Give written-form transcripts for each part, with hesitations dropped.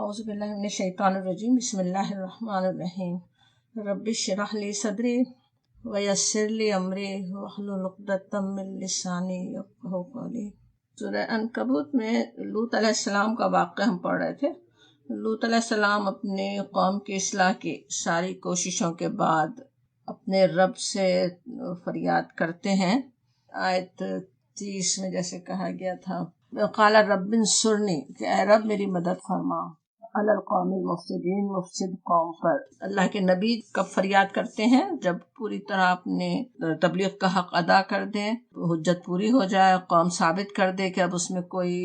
اعوذ باللہ من الشیطان الرجیم، بسم اللہ الرحمن الرحیم۔ رب اشرح لی صدری ویسر لی امری واحلل عقدۃ من لسانی یفقہوا قولی۔ سورہ عنکبوت میں لوط علیہ السلام کا واقعہ ہم پڑھ رہے تھے۔ لوط علیہ السلام اپنے قوم کی اصلاح کی ساری کوششوں کے بعد اپنے رب سے فریاد کرتے ہیں۔ آیت 30 میں جیسے کہا گیا تھا، قال رب انصرنی، کہ اے رب میری مدد فرما، علی القوم المفسدین، مفسد قوم پر۔ اللہ کے نبی کب فریاد کرتے ہیں؟ جب پوری طرح اپنے تبلیغ کا حق ادا کر دیں، حجت پوری ہو جائے، قوم ثابت کر دے کہ اب اس میں کوئی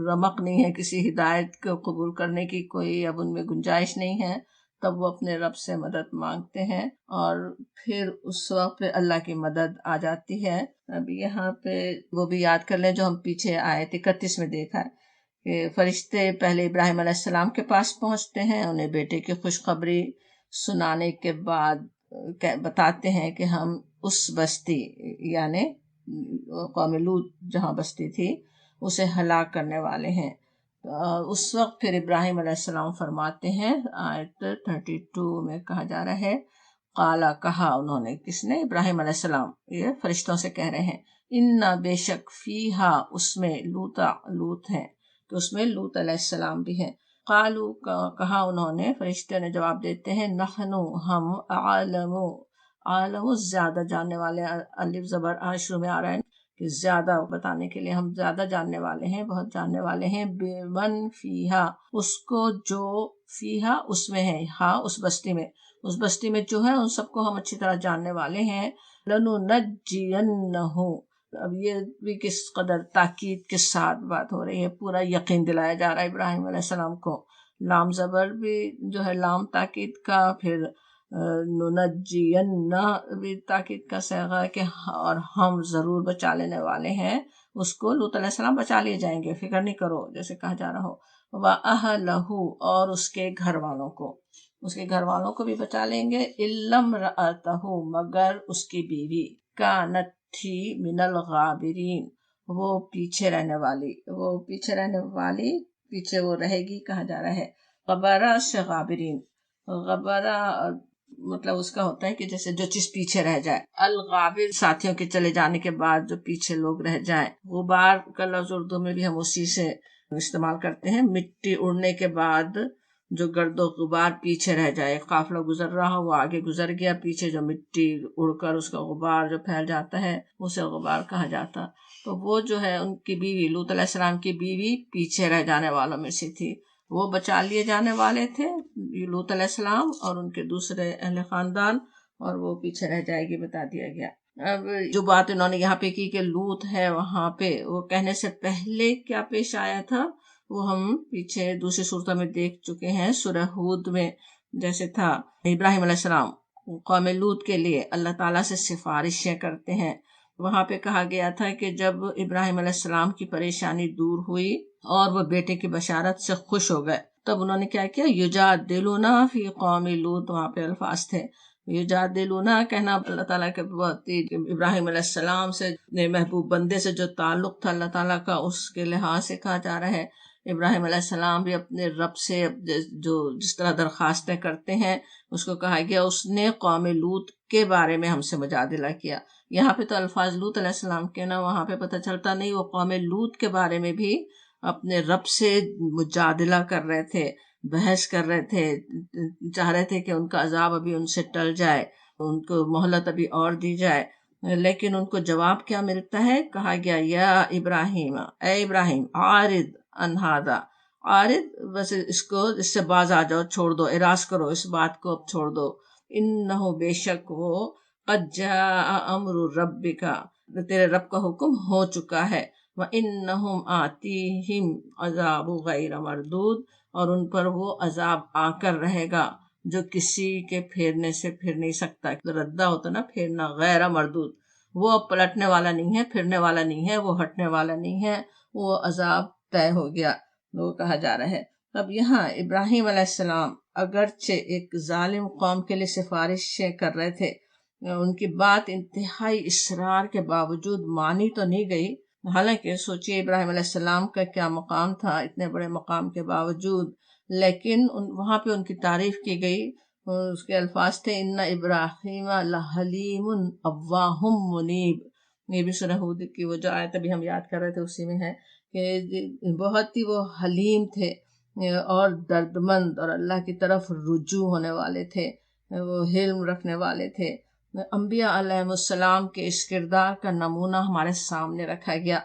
رمق نہیں ہے، کسی ہدایت کو قبول کرنے کی کوئی اب ان میں گنجائش نہیں ہے، تب وہ اپنے رب سے مدد مانگتے ہیں اور پھر اس وقت پہ اللہ کی مدد آ جاتی ہے۔ اب یہاں پہ وہ بھی یاد کر لیں جو ہم پیچھے آیت 31 میں دیکھا ہے کہ فرشتے پہلے ابراہیم علیہ السلام کے پاس پہنچتے ہیں، انہیں بیٹے کی خوشخبری سنانے کے بعد بتاتے ہیں کہ ہم اس بستی یعنی قوم لوط جہاں بستی تھی اسے ہلاک کرنے والے ہیں۔ اس وقت پھر ابراہیم علیہ السلام فرماتے ہیں، آیت 32 میں کہا جا رہا ہے، قالا، کہا انہوں نے، کس نے؟ ابراہیم علیہ السلام، یہ فرشتوں سے کہہ رہے ہیں، انا، بے شک، فیہا، اس میں، لوط ہے، کہ اس میں لوط علیہ السلام بھی ہیں۔ قالو، کہا انہوں نے، فرشتے نے جواب دیتے ہیں، نحنو، ہم، عالم زیادہ جاننے والے، الف زبر شروع میں آ رہا ہے کہ زیادہ بتانے کے لیے، ہم زیادہ جاننے والے ہیں، بہت جاننے والے ہیں، بمن فیہا، اس کو جو فیہا اس میں ہے، ہاں اس بستی میں، اس بستی میں جو ہے ان سب کو ہم اچھی طرح جاننے والے ہیں۔ لننجینہ، اب یہ بھی کس قدر تاکید کے ساتھ بات ہو رہی ہے، پورا یقین دلایا جا رہا ہے ابراہیم علیہ السلام کو۔ لام زبر بھی جو ہے لام تاکید کا، پھر ننجینہ بھی تاکید کا صیغہ ہے کہ اور ہم ضرور بچا لینے والے ہیں اس کو، لوط علیہ السلام بچا لیے جائیں گے، فکر نہیں کرو، جیسے کہا جا رہا ہو۔ وَأَهْلَهُ، اور اس کے گھر والوں کو، اس کے گھر والوں کو بھی بچا لیں گے۔ إِلَّا امْرَأَتَهُ، مگر اس کی بیوی، كَانَتْ، تھی، من الغابرین، وہ پیچھے رہنے والی، پیچھے وہ رہے گی، کہا جا رہا ہے۔ غبرہ سے غابرین، غبرہ مطلب اس کا ہوتا ہے کہ جیسے جو چیز پیچھے رہ جائے، الغابر ساتھیوں کے چلے جانے کے بعد جو پیچھے لوگ رہ جائیں۔ غبار کا لفظ اردو میں بھی ہم اسی سے استعمال کرتے ہیں، مٹی اڑنے کے بعد جو گرد و غبار پیچھے رہ جائے، قافلہ گزر رہا ہو، وہ آگے گزر گیا، پیچھے جو مٹی اڑ کر اس کا غبار جو پھیل جاتا ہے اسے غبار کہا جاتا۔ تو وہ جو ہے ان کی بیوی، لوط علیہ السلام کی بیوی پیچھے رہ جانے والوں میں سے تھی، وہ بچا لیے جانے والے تھے، لوط علیہ السلام اور ان کے دوسرے اہل خاندان، اور وہ پیچھے رہ جائے گی، بتا دیا گیا۔ اب جو بات انہوں نے یہاں پہ کی کہ لوط ہے وہاں پہ، وہ کہنے سے پہلے کیا پیش آیا تھا وہ ہم پیچھے دوسری صورتوں میں دیکھ چکے ہیں۔ سورہ ہود میں جیسے تھا، ابراہیم علیہ السلام قوم لوط کے لیے اللہ تعالیٰ سے سفارشیں کرتے ہیں، وہاں پہ کہا گیا تھا کہ جب ابراہیم علیہ السلام کی پریشانی دور ہوئی اور وہ بیٹے کی بشارت سے خوش ہو گئے، تب انہوں نے کیا کیا؟ یجادلونا فی قوم لوط، وہاں پہ الفاظ تھے، یجادلونا کہنا اللہ تعالیٰ کے بہت ہی ابراہیم علیہ السلام سے، محبوب بندے سے جو تعلق تھا اللہ تعالیٰ کا، اس کے لحاظ سے کہا جا رہا ہے۔ ابراہیم علیہ السلام بھی اپنے رب سے جو جس طرح درخواستیں کرتے ہیں، اس کو کہا گیا اس نے قوم لوط کے بارے میں ہم سے مجادلہ کیا۔ یہاں پہ تو الفاظ لوط علیہ السلام کے نا، وہاں پہ پتہ چلتا نہیں وہ قوم لوط کے بارے میں بھی اپنے رب سے مجادلہ کر رہے تھے، بحث کر رہے تھے، چاہ رہے تھے کہ ان کا عذاب ابھی ان سے ٹل جائے، ان کو مہلت ابھی اور دی جائے، لیکن ان کو جواب کیا ملتا ہے؟ کہا گیا، یا ابراہیم، اے ابراہیم، عارض عن ھذا، عارض، بس اس سے باز آ جاؤ، چھوڑ دو، اراض کرو، اس بات کو اب چھوڑ دو۔ انہ، بے شک وہ، قد جاء امر ربک، تیرے رب کا حکم ہو چکا ہے، وانہم آتیہم عذاب غیر مردود، اور ان پر وہ عذاب آ کر رہے گا جو کسی کے پھیرنے سے پھر نہیں سکتا۔ ردہ ہوتا نا پھیرنا، غیر مردود، وہ اب پلٹنے والا نہیں ہے، پھرنے والا نہیں ہے، وہ ہٹنے والا نہیں ہے، وہ عذاب طے ہو گیا، وہ کہا جا رہا ہے۔ اب یہاں ابراہیم علیہ السلام اگرچہ ایک ظالم قوم کے لیے سفارشیں کر رہے تھے، ان کی بات انتہائی اصرار کے باوجود مانی تو نہیں گئی، حالانکہ سوچیے ابراہیم علیہ السلام کا کیا مقام تھا اتنے بڑے مقام کے باوجود، لیکن وہاں پہ ان کی تعریف کی گئی. اس کے الفاظ تھے ان ابراہیم لحلیم اواہ منیب. یہ بھی سورہ ہود کی وہ جو آیت ابھی ہم یاد کر رہے تھے اسی میں ہے کہ بہت ہی وہ حلیم تھے اور دردمند اور اللہ کی طرف رجوع ہونے والے تھے، وہ حلم رکھنے والے تھے. انبیاء علیہ السلام کے اس کردار کا نمونہ ہمارے سامنے رکھا گیا.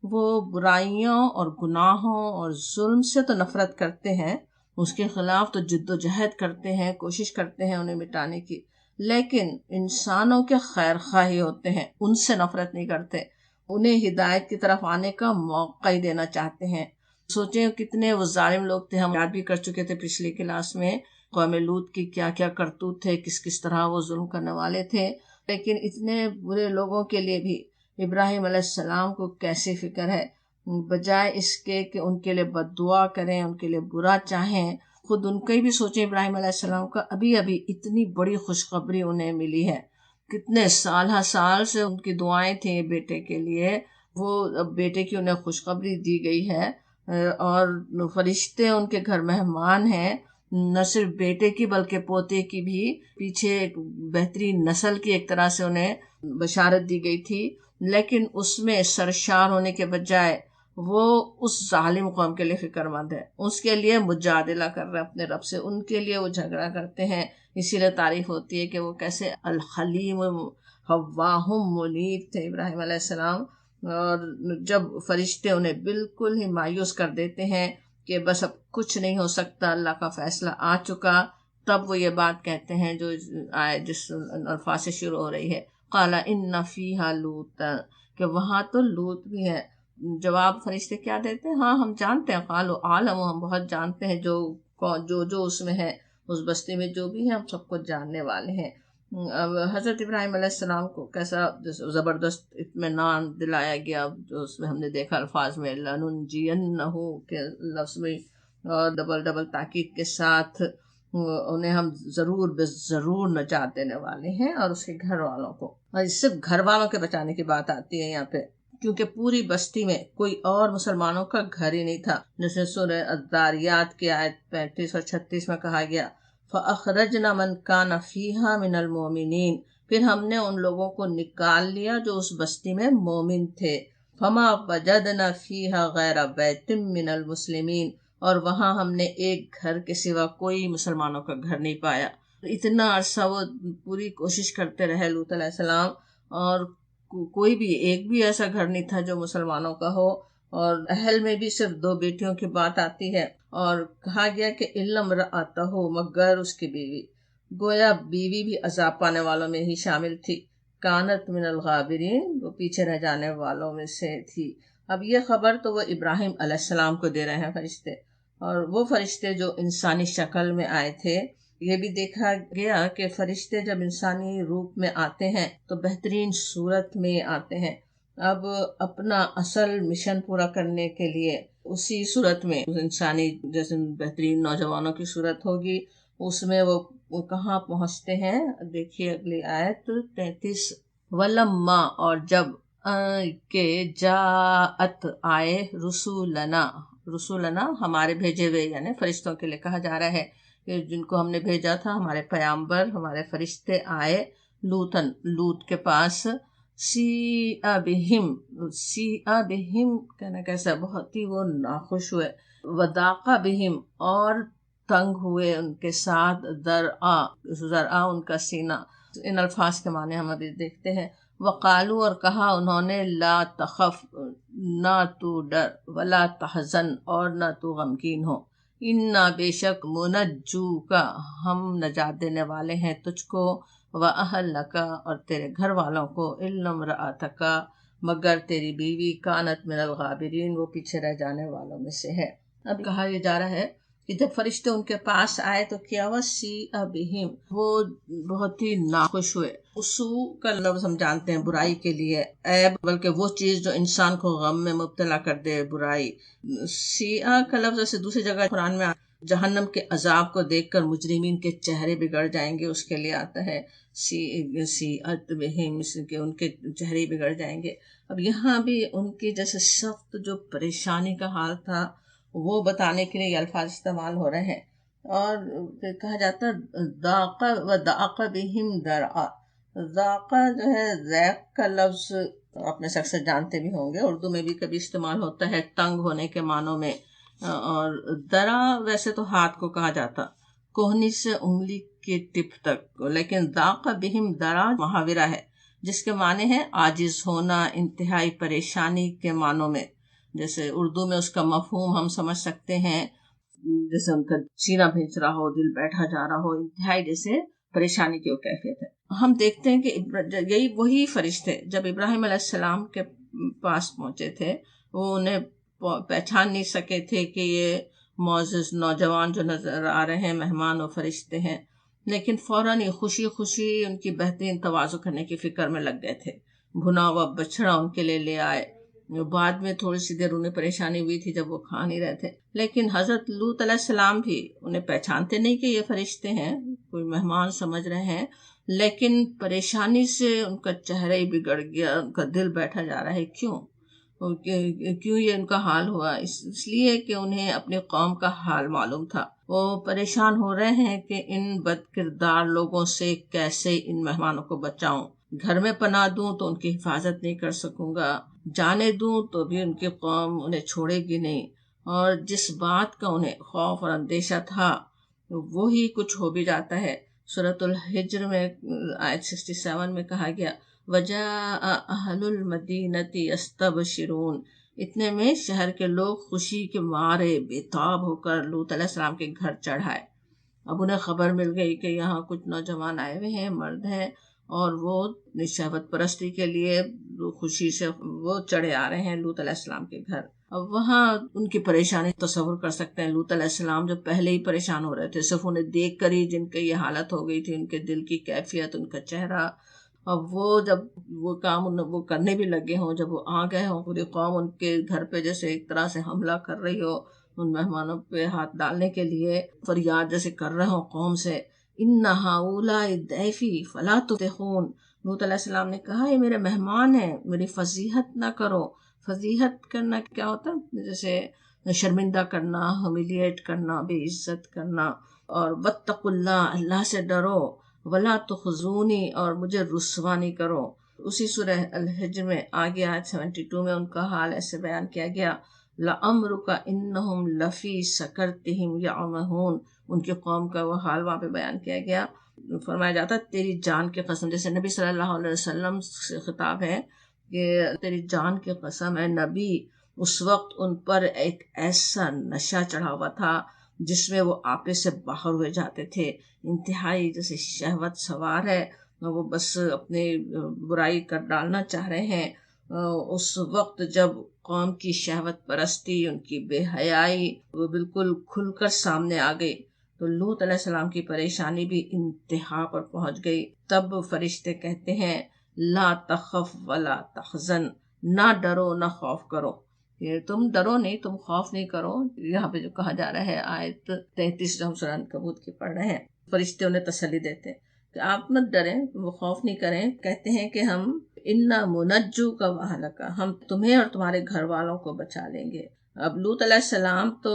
وہ برائیوں اور گناہوں اور ظلم سے تو نفرت کرتے ہیں، اس کے خلاف تو جد و جہد کرتے ہیں، کوشش کرتے ہیں انہیں مٹانے کی، لیکن انسانوں کے خیر خواہ ہوتے ہیں، ان سے نفرت نہیں کرتے، انہیں ہدایت کی طرف آنے کا موقع ہی دینا چاہتے ہیں. سوچیں کتنے وہ ظالم لوگ تھے، ہم یاد بھی کر چکے تھے پچھلی کلاس میں قوم لوط کی کیا کیا کرتوت تھے، کس کس طرح وہ ظلم کرنے والے تھے. لیکن اتنے برے لوگوں کے لیے بھی ابراہیم علیہ السلام کو کیسی فکر ہے، بجائے اس کے کہ ان کے لیے بد دعا کریں، ان کے لیے برا چاہیں، خود ان کا ہی بھی سوچیں. ابراہیم علیہ السلام کا ابھی اتنی بڑی خوشخبری انہیں ملی ہے، کتنے سال سے ان کی دعائیں تھیں بیٹے کے لیے، وہ بیٹے کی انہیں خوشخبری دی گئی ہے اور فرشتے ان کے گھر مہمان ہیں. نہ صرف بیٹے کی بلکہ پوتے کی بھی، پیچھے ایک بہترین نسل کی ایک طرح سے انہیں بشارت دی گئی تھی، لیکن اس میں سرشار ہونے کے بجائے وہ اس ظالم قوم کے لیے فکر مند ہے، اس کے لیے مجادلہ کر رہے ہیں اپنے رب سے، ان کے لیے وہ جھگڑا کرتے ہیں. اسی لیے تعریف ہوتی ہے کہ وہ کیسے الحلیم اواہ منیب تھے ابراہیم علیہ السلام. اور جب فرشتے انہیں بالکل ہی مایوس کر دیتے ہیں کہ بس اب کچھ نہیں ہو سکتا، اللہ کا فیصلہ آ چکا، تب وہ یہ بات کہتے ہیں جو جس الفاظ سے شروع ہو رہی ہے، قال ان فیہا لوط، کہ وہاں تو لوط بھی ہے. جواب فرشتے کیا دیتے ہیں؟ ہاں ہم جانتے ہیں، قالوا عالم، ہم بہت جانتے ہیں جو اس میں ہے، اس بستی میں جو بھی ہے ہم سب کو جاننے والے ہیں. اب حضرت ابراہیم علیہ السلام کو کیسا زبردست اطمینان دلایا گیا، جو اس میں ہم نے دیکھا الفاظ میں لَنُنْجِيَنَّهُ کے لفظ میں، اور ڈبل تاکید کے ساتھ انہیں ہم ضرور نجات دینے والے ہیں، اور اس کے گھر والوں کو. اور صرف گھر والوں کے بچانے کی بات آتی ہے یہاں پہ، کیونکہ پوری بستی میں کوئی اور مسلمانوں کا گھر ہی نہیں تھا. جیسے سورہ الذاریات کی آیت 35 اور 36 میں کہا گیا فَأَخْرَجْنَا مَنْ كَانَ فِيهَا مِنَ الْمُؤْمِنِينَ، پھر ہم نے ان لوگوں کو نکال لیا جو اس بستی میں مومن تھے. فَمَا وَجَدْنَا فِيهَا غَيْرَ بَيْتٍ مِّنَ الْمُسْلِمِينَ، اور وہاں ہم نے ایک گھر کے سوا کوئی مسلمانوں کا گھر نہیں پایا. اتنا عرصہ وہ پوری کوشش کرتے رہے لوط علیہ السلام، اور کوئی بھی ایک بھی ایسا گھر نہیں تھا جو مسلمانوں کا ہو. اور اہل میں بھی صرف 2 بیٹیوں کی بات آتی ہے، اور کہا گیا کہ علم رأتہ، مگر اس کی بیوی، گویا بیوی بھی عذاب پانے والوں میں ہی شامل تھی. کانت من الغابرین، وہ پیچھے رہ جانے والوں میں سے تھی. اب یہ خبر تو وہ ابراہیم علیہ السلام کو دے رہے ہیں فرشتے، اور وہ فرشتے جو انسانی شکل میں آئے تھے. یہ بھی دیکھا گیا کہ فرشتے جب انسانی روپ میں آتے ہیں تو بہترین صورت میں آتے ہیں. اب اپنا اصل مشن پورا کرنے کے لیے اسی صورت میں انسانی، جیسے بہترین نوجوانوں کی صورت ہوگی، اس میں وہ کہاں پہنچتے ہیں. دیکھیے اگلی آیت 33، ولما، اور جب کہ جاءت آئے، رسولنا ہمارے بھیجے ہوئے، یعنی فرشتوں کے لیے کہا جا رہا ہے کہ جن کو ہم نے بھیجا تھا، ہمارے پیامبر، ہمارے فرشتے آئے لوط کے پاس. سیئ بہم کہنا کیسا، بہت ہی وہ ناخوش ہوئے. وضاق بہم، اور تنگ ہوئے ان کے ساتھ. ذرآ ان کا سینہ. ان الفاظ کے معنی ہم ابھی دیکھتے ہیں. وقالو، اور کہا انہوں نے، لا تخف، نہ تو ڈر، ولا تحزن، اور نہ تو غمگین ہو. انا، بے شک، منجوکا، ہم نجات دینے والے ہیں تجھ کو، وَأَهْلَكَ، اور تیرے گھر والوں کو، إِلَّا امْرَأَتَكَ، مگر تیری بیوی، كَانَتْ مِنَ الْغَابِرِينَ، وہ پیچھے رہ جانے والوں میں سے ہے. اب کہا یہ جا رہا ہے کہ جب فرشتے ان کے پاس آئے تو کیا ہوا، سیئ بہم، وہ بہت ہی ناخوش ہوئے. سوء کا لفظ ہم جانتے ہیں برائی کے لیے، عیب، بلکہ وہ چیز جو انسان کو غم میں مبتلا کر دے، برائی. سیئ کا لفظ ایسے دوسری جگہ قرآن میں جہنم کے عذاب کو دیکھ کر مجرمین کے چہرے بگڑ جائیں گے، اس کے لیے آتا ہے سیئت بہم، کہ ان کے چہرے بگڑ جائیں گے۔ اب یہاں بھی ان کی جیسے سخت جو پریشانی کا حال تھا وہ بتانے کے لیے یہ الفاظ استعمال ہو رہے ہیں، اور پھر کہا جاتا ہے ذاق و ذاق بہم ذرعا۔ ذاق جو ہے ذیق کا لفظ اپنے سب سے جانتے بھی ہوں گے، اردو میں بھی کبھی استعمال ہوتا ہے تنگ ہونے کے معنوں میں، اور درا ویسے تو ہاتھ کو کہا جاتا کوہنی سے انگلی کے ٹپ تک، لیکن ذاق بہم درا محاورہ ہے جس کے معنی ہے عاجز ہونا، انتہائی پریشانی کے معنوں میں۔ جیسے اردو میں اس کا مفہوم ہم سمجھ سکتے ہیں، جیسے ان کا سینہ بھینچ رہا ہو، دل بیٹھا جا رہا ہو، انتہائی جیسے پریشانی کی وہ کیفیت ہے۔ ہم دیکھتے ہیں کہ یہی وہی فرشتے جب ابراہیم علیہ السلام کے پاس پہنچے تھے، وہ انہیں پہچان نہیں سکے تھے کہ یہ معزز نوجوان جو نظر آ رہے ہیں مہمان و فرشتے ہیں، لیکن فوراً یہ خوشی خوشی ان کی بہترین تواضع کرنے کی فکر میں لگ گئے تھے۔ بھنا ہوا بچڑا ان کے لیے لے آئے۔ بعد میں تھوڑی سی دیر انہیں پریشانی ہوئی تھی جب وہ کھا نہیں رہے تھے، لیکن حضرت لوط علیہ السلام بھی انہیں پہچانتے نہیں کہ یہ فرشتے ہیں، کوئی مہمان سمجھ رہے ہیں، لیکن پریشانی سے ان کا چہرہ ہی بگڑ گیا، ان کا دل بیٹھا جا رہا ہے۔ کیوں یہ ان کا حال ہوا؟ اس لیے کہ انہیں اپنی قوم کا حال معلوم تھا۔ وہ پریشان ہو رہے ہیں کہ ان بد کردار لوگوں سے کیسے ان مہمانوں کو بچاؤں۔ گھر میں پناہ دوں تو ان کی حفاظت نہیں کر سکوں گا، جانے دوں تو بھی ان کی قوم انہیں چھوڑے گی نہیں، اور جس بات کا انہیں خوف اور اندیشہ تھا وہی کچھ ہو بھی جاتا ہے۔ سورۃ الحجر میں آیت 67 میں کہا گیا وَجَاءَ أَهْلُ الْمَدِينَةِ يَسْتَبْشِرُونَ، اتنے میں شہر کے لوگ خوشی کے مارے بےتاب ہو کر لوط علیہ السلام کے گھر چڑھائے۔ اب انہیں خبر مل گئی کہ یہاں کچھ نوجوان آئے ہوئے ہیں، مرد ہیں، اور وہ شہوت پرستی کے لیے خوشی سے وہ چڑھے آ رہے ہیں لوط علیہ السلام کے گھر۔ اب وہاں ان کی پریشانی تصور کر سکتے ہیں۔ لوط علیہ السلام جو پہلے ہی پریشان ہو رہے تھے، صرف انہیں دیکھ کر ہی جن کی یہ حالت ہو گئی تھی، ان کے دل کی کیفیت، ان کا چہرہ، اب وہ جب وہ کام وہ کرنے بھی لگے ہوں، جب وہ آ گئے ہوں، پوری قوم ان کے گھر پہ جیسے ایک طرح سے حملہ کر رہی ہو، ان مہمانوں پہ ہاتھ ڈالنے کے لیے فریاد جیسے کر رہے ہوں قوم سے، ان ہؤلاء ضیفی فلا تضیفون۔ لوط علیہ السلام نے کہا یہ میرے مہمان ہیں، میری فضیحت نہ کرو۔ فضیحت کرنا کیا ہوتا ہے؟ جیسے شرمندہ کرنا، ہمیلیٹ کرنا، بے عزت کرنا۔ اور واتقوا اللہ، اللہ سے ڈرو، ولا تخزونی، اور مجھے رسوا نہیں کرو۔ اسی سورہ الحجر میں آگے آیت 72 میں ان کا حال ایسے بیان کیا گیا لَعَمْرُكَ إِنَّهُمْ لَفِي سَكْرَتِهِمْ يَعْمَهُونَ، ان کی قوم کا وہ حال وہاں پہ بیان کیا گیا۔ فرمایا جاتا تیری جان کی قسم، جیسے نبی صلی اللہ علیہ وسلم سے خطاب ہے کہ تیری جان کی قسم ہے نبی، اس وقت ان پر ایک ایسا نشہ چڑھا ہوا تھا جس میں وہ آپے سے باہر ہوئے جاتے تھے، انتہائی جیسے شہوت سوار ہے، وہ بس اپنی برائی کر ڈالنا چاہ رہے ہیں۔ اس وقت جب قوم کی شہوت پرستی، ان کی بے حیائی وہ بالکل کھل کر سامنے آ گئی، تو لوط علیہ السلام کی پریشانی بھی انتہا پر پہنچ گئی۔ تب فرشتے کہتے ہیں لا تخف ولا تحزن، نہ ڈرو نہ خوف کرو، یہ تم ڈرو نہیں، تم خوف نہیں کرو۔ یہاں پہ جو کہا جا رہا ہے آیت 33 جو ہم سورہ عنکبوت کی پڑھ رہے ہیں، فرشتے انہیں تسلی دیتے ہیں کہ آپ مت ڈریں، وہ خوف نہیں کریں۔ کہتے ہیں کہ ہم انا منجوک و اہلک، ہم تمہیں اور تمہارے گھر والوں کو بچا لیں گے۔ اب لوط علیہ السلام تو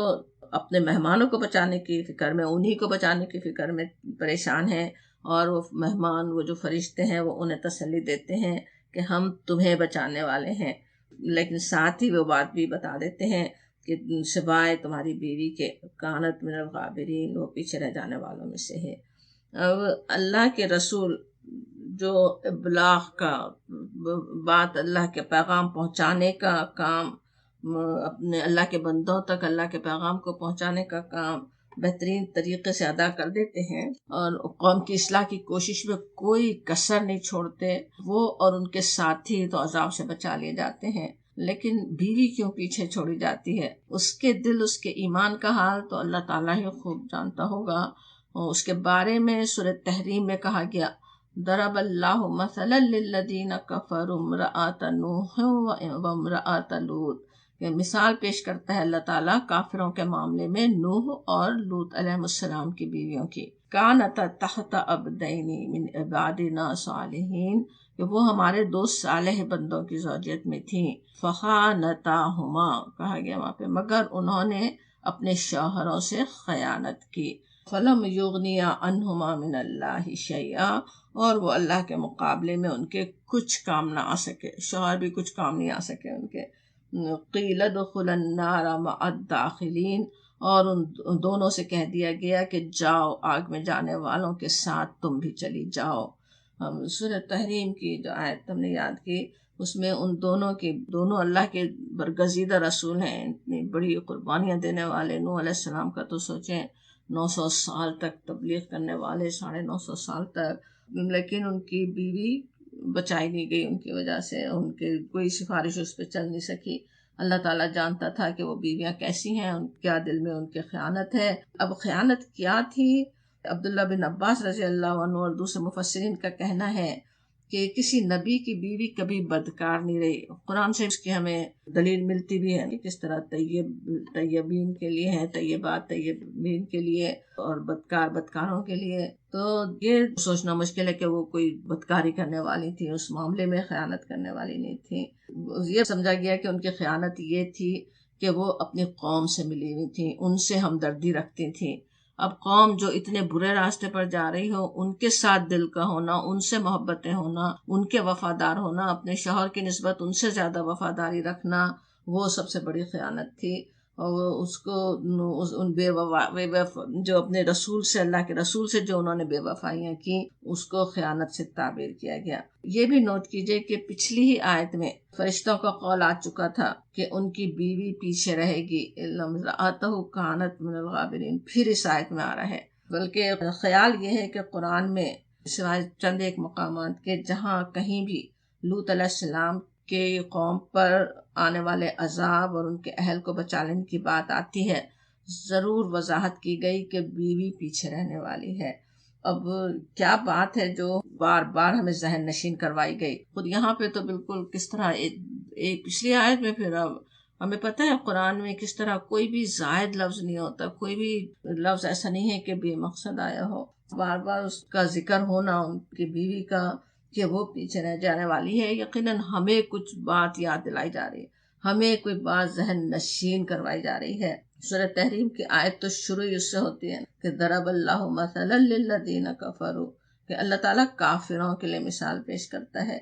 اپنے مہمانوں کو بچانے کی فکر میں، انہی کو بچانے کی فکر میں پریشان ہیں، اور وہ مہمان، وہ جو فرشتے ہیں، وہ انہیں تسلی دیتے ہیں کہ ہم تمہیں بچانے والے ہیں، لیکن ساتھ ہی وہ بات بھی بتا دیتے ہیں کہ سوائے تمہاری بیوی کے کانت من الغابرین، وہ پیچھے رہ جانے والوں میں سے ہے۔ اب اللہ کے رسول جو ابلاغ کا بات، اللہ کے پیغام پہنچانے کا کام، اپنے اللہ کے بندوں تک اللہ کے پیغام کو پہنچانے کا کام بہترین طریقے سے ادا کر دیتے ہیں، اور قوم کی اصلاح کی کوشش میں کوئی کسر نہیں چھوڑتے، وہ اور ان کے ساتھی تو عذاب سے بچا لیے جاتے ہیں، لیکن بیوی کیوں پیچھے چھوڑی جاتی ہے؟ اس کے دل، اس کے ایمان کا حال تو اللہ تعالیٰ ہی خوب جانتا ہوگا۔ اور اس کے بارے میں سورہ تحریم میں کہا گیا ضرب اللہ مثلا للذین کفروا امرأۃ نوح وامرأۃ لوط، کہ مثال پیش کرتا ہے اللہ تعالیٰ کافروں کے معاملے میں نوح اور لوط علیہ السلام کی بیویوں کی. کانتا تحت عبدین من عبادنا صالحین، کہ وہ ہمارے 2 صالح بندوں کی زوجیت میں تھیں. فخانتاہما، کہا گیا وہاں پہ مگر انہوں نے اپنے شوہروں سے خیانت کی. فلم یغنیا عنہما من اللہ شیئا، اور وہ اللہ کے مقابلے میں ان کے کچھ کام نہ آ سکے، شوہر بھی کچھ کام نہیں آ سکے ان کے. قیل ادخلا النار مع الداخلین، اور ان دونوں سے کہہ دیا گیا کہ جاؤ آگ میں جانے والوں کے ساتھ تم بھی چلی جاؤ. سورہ تحریم کی جو آیت تم نے یاد کی، اس میں ان دونوں اللہ کے برگزیدہ رسول ہیں، اتنی بڑی قربانیاں دینے والے. نوح علیہ السلام کا تو سوچیں 900 سال تک تبلیغ کرنے والے، 950 سال تک، لیکن ان کی بیوی بچائی نہیں گئی. ان کی وجہ سے ان کے کوئی سفارش اس پہ چل نہیں سکی. اللہ تعالیٰ جانتا تھا کہ وہ بیویاں کیسی ہیں، کیا دل میں ان کے خیانت ہے. اب خیانت کیا تھی؟ عبداللہ بن عباس رضی اللہ عنہ اور دوسرے مفسرین کا کہنا ہے کہ کسی نبی کی بیوی کبھی بدکار نہیں رہی. قرآن سے اس کی ہمیں دلیل ملتی بھی ہے کہ کس طرح طیبین کے لیے ہے، طیبات طیبین کے لیے، اور بدکار بدکاروں کے لیے. تو یہ سوچنا مشکل ہے کہ وہ کوئی بدکاری کرنے والی تھی، اس معاملے میں خیانت کرنے والی نہیں تھی. یہ سمجھا گیا کہ ان کی خیانت یہ تھی کہ وہ اپنی قوم سے ملی ہوئی تھیں، ان سے ہمدردی رکھتی تھیں. اب قوم جو اتنے برے راستے پر جا رہی ہو، ان کے ساتھ دل کا ہونا، ان سے محبتیں ہونا، ان کے وفادار ہونا، اپنے شوہر کی نسبت ان سے زیادہ وفاداری رکھنا، وہ سب سے بڑی خیانت تھی. اور اس کو ان جو اپنے رسول سے، اللہ کے رسول سے جو انہوں نے بے وفائیاں کی، اس کو خیانت سے تعبیر کیا گیا. یہ بھی نوٹ کیجئے کہ پچھلی ہی آیت میں فرشتوں کا قول آ چکا تھا کہ ان کی بیوی پیچھے رہے گی، کانت من الغابرین، پھر اس آیت میں آ رہا ہے. بلکہ خیال یہ ہے کہ قرآن میں سوائے چند ایک مقامات کے جہاں کہیں بھی لوط علیہ السلام کے قوم پر آنے والے عذاب اور ان کے اہل کو بچا لینے کی بات آتی ہے، ضرور وضاحت کی گئی کہ بیوی پیچھے رہنے والی ہے. اب کیا بات ہے جو بار بار ہمیں ذہن نشین کروائی گئی. خود یہاں پہ تو بالکل کس طرح ایک پچھلی آیت میں، پھر اب ہمیں پتہ ہے قرآن میں کس طرح کوئی بھی زائد لفظ نہیں ہوتا، کوئی بھی لفظ ایسا نہیں ہے کہ بے مقصد آیا ہو. بار بار اس کا ذکر ہونا ان کی بیوی کا کہ وہ پیچھے رہ جانے والی ہے، یقیناً ہمیں کچھ بات یاد دلائی جا رہی ہے، ہمیں کوئی بات ذہن نشین کروائی جا رہی ہے. سورہ تحریم کی آیت تو شروع اس سے ہوتی ہے کہ ضرب اللہ مثلا للذین کفروا، کہ اللہ تعالیٰ کافروں کے لیے مثال پیش کرتا ہے.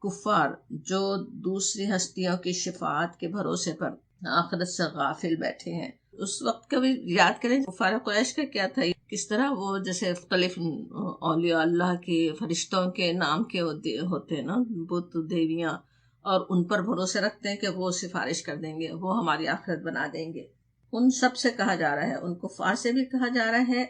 کفار جو دوسری ہستیوں کی شفاعت کے بھروسے پر آخرت سے غافل بیٹھے ہیں. اس وقت کا بھی یاد کریں کفار قریش کا کیا تھا، کس طرح وہ جیسے مختلف اولیاء اللہ کے فرشتوں کے نام کے ہوتے ہیں نا، بت دیویاں، اور ان پر بھروسے رکھتے ہیں کہ وہ سفارش کر دیں گے، وہ ہماری آخرت بنا دیں گے. ان سب سے کہا جا رہا ہے، ان کفار سے بھی کہا جا رہا ہے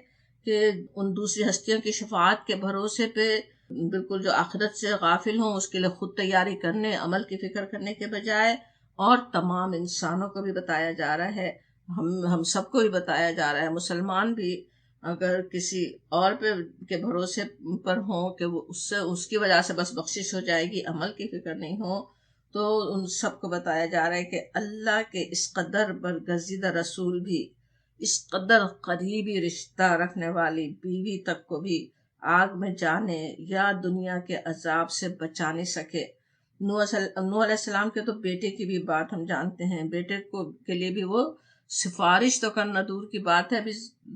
کہ ان دوسری ہستیوں کی شفاعت کے بھروسے پہ بالکل جو آخرت سے غافل ہوں اس کے لیے خود تیاری کرنے، عمل کی فکر کرنے کے بجائے. اور تمام انسانوں کو بھی بتایا جا رہا ہے، ہم سب کو بھی بتایا جا رہا ہے، مسلمان بھی اگر کسی اور پہ کے بھروسے پر ہوں کہ وہ اس کی وجہ سے بس بخشش ہو جائے گی، عمل کی فکر نہیں ہو، تو ان سب کو بتایا جا رہا ہے کہ اللہ کے اس قدر برگزیدہ رسول بھی، اس قدر قریبی رشتہ رکھنے والی بیوی تک کو بھی آگ میں جانے یا دنیا کے عذاب سے بچا نہیں سکے. نوح علیہ السلام کے تو بیٹے کی بھی بات ہم جانتے ہیں، بیٹے کے لیے بھی وہ سفارش تو کرنا دور کی بات ہے، ابھی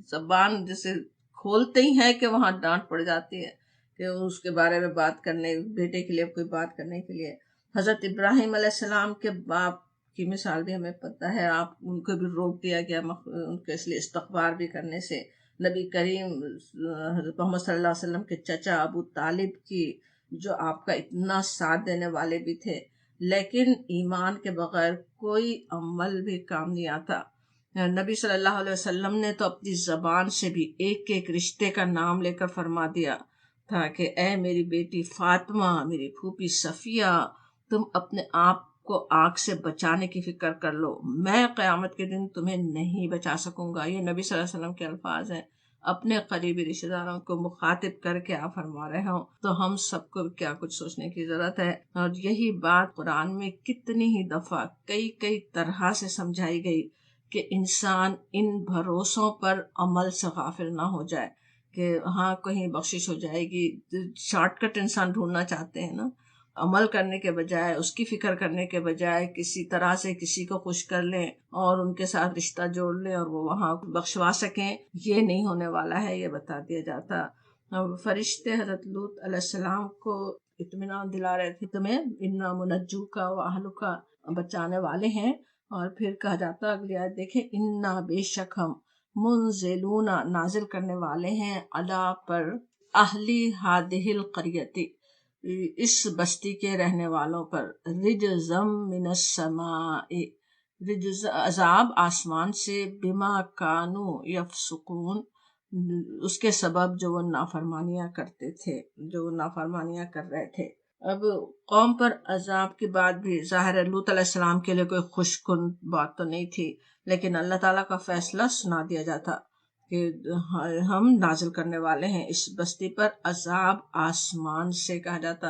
زبان جیسے کھولتے ہی ہے کہ وہاں ڈانٹ پڑ جاتی ہے کہ اس کے بارے میں بات کرنے، بیٹے کے لیے کوئی بات کرنے کے لیے. حضرت ابراہیم علیہ السلام کے باپ کی مثال بھی ہمیں پتہ ہے، آپ ان کو بھی روک دیا گیا ان کے اس لیے استغفار بھی کرنے سے. نبی کریم حضرت محمد صلی اللہ علیہ وسلم کے چچا ابو طالب کی، جو آپ کا اتنا ساتھ دینے والے بھی تھے، لیکن ایمان کے بغیر کوئی عمل بھی کام نہیں آتا. نبی صلی اللہ علیہ وسلم نے تو اپنی زبان سے بھی ایک ایک رشتے کا نام لے کر فرما دیا تھا کہ اے میری بیٹی فاطمہ، میری پھوپھی صفیہ، تم اپنے آپ کو آگ سے بچانے کی فکر کر لو، میں قیامت کے دن تمہیں نہیں بچا سکوں گا. یہ نبی صلی اللہ علیہ وسلم کے الفاظ ہیں. اپنے قریبی رشتہ داروں کو مخاطب کر کے آپ فرما رہے ہوں تو ہم سب کو کیا کچھ سوچنے کی ضرورت ہے۔ اور یہی بات قرآن میں کتنی ہی دفعہ کئی طرح سے سمجھائی گئی کہ انسان ان بھروسوں پر عمل سے غافل نہ ہو جائے کہ ہاں کہیں بخشش ہو جائے گی۔ شارٹ کٹ انسان ڈھونڈنا چاہتے ہیں نا، عمل کرنے کے بجائے، اس کی فکر کرنے کے بجائے کسی طرح سے کسی کو خوش کر لیں اور ان کے ساتھ رشتہ جوڑ لیں اور وہ وہاں بخشوا سکیں، یہ نہیں ہونے والا ہے، یہ بتا دیا جاتا۔ فرشتے حضرت لوط علیہ السلام کو اطمینان دلا رہے تھے تمہیں انا منجو کا و اہلو کا بچانے والے ہیں، اور پھر کہا جاتا اگلی آیت دیکھیں انا بے شک ہم منزلون نازل کرنے والے ہیں علی پر اہلی ہادہ القریتی اس بستی کے رہنے والوں پر رجزم من السماء رجز عذاب آسمان سے بما کانو یفسقون اس کے سبب جو وہ نافرمانیاں کرتے تھے، جو وہ نافرمانیاں کر رہے تھے۔ اب قوم پر عذاب کے بعد بھی ظاہر ہے لوط علیہ السلام کے لیے کوئی خوش کن بات تو نہیں تھی، لیکن اللہ تعالیٰ کا فیصلہ سنا دیا جاتا کہ ہم نازل کرنے والے ہیں اس بستی پر عذاب آسمان سے، کہا جاتا